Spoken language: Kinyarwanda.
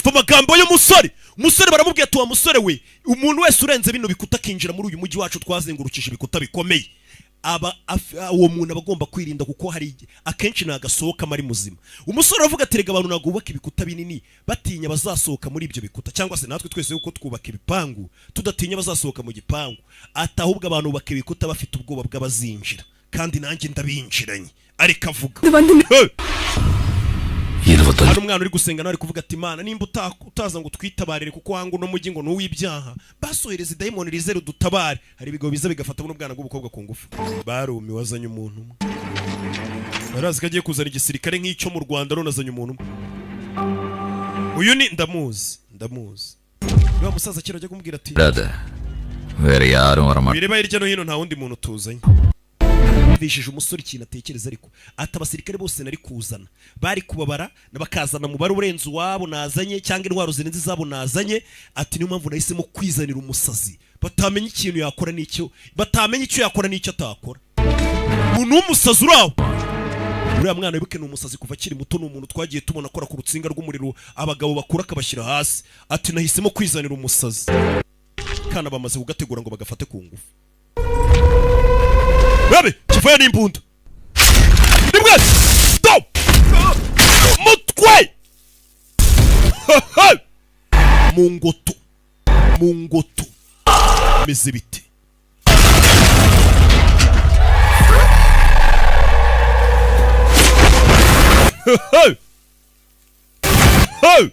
mu magambo y'umusore baramubwiye ati wa musore we, umuntu wese urenze bino bikuta akinjira muri uyu mujyi wacu twazengurukije ibikuta bikomeye, uwo muntu aba agomba kwirinda kuko hari akenshi nagasohoka ari muzima. Umusore aravuga ati rega abantu nagubaka ibikuta binini batinya bazasohoka muri ibyo bikuta, cyangwa se natwe twese uko twubaka ibipangu tudatinya bazasohoka mu gipangu, atahubwo abantu bubaka ibikuta bafite ubwoba bw'abazinjira, kandi nanjye ndabinjiranye. Ariko avuga hari umwana uri gusenga nawe ari kuvuga ati Imana nimba utaza ngo twitabarire kuko wangu no mujyi ngo n'uw'ibyaha, basohereza idayimoni rize rudutabare. Hari ibigo biza bigafata n'ubwana bw'ubukobwa ku ngufu. Barumi wazanye umuntu umwe, barazi ko agiye kuzana igisirikare nk'icyo mu Rwanda, none azanye umuntu umwe. Uyu ni ndamuzi niba musaza kera ajya kumubwira ati bireba hirya no hino nta wundi muntu tuzanye. Bishije umusore ikintu atekereza, ariko ati abasirikare bose nari kuzana bari kubabara bakazana mubare urenze uwabo nazanye cyangwa intwaro zirenze izabo nazanye. Ati niyo mpamvu nahisemo kwizanira umusazi batamenya ikintu yakora n'icyo batamenya icyo yakora n'icyo atakora. Umuntu w'umusazi uraho, uriya mwana wibuke ni umusazi kuva akiri muto, ni umuntu twagiye tubona akora ku rutsinga rw'umuriro abagabo bakura akabashyira hasi. Ati nahisemo kwizanira umusazi, kana bamaze kugategura ngo bagafate ku ngufu. Babe, kivuye n'imbunda. Nimwe! Stop! Mutwe! Mungoto. Meze bite? Hey!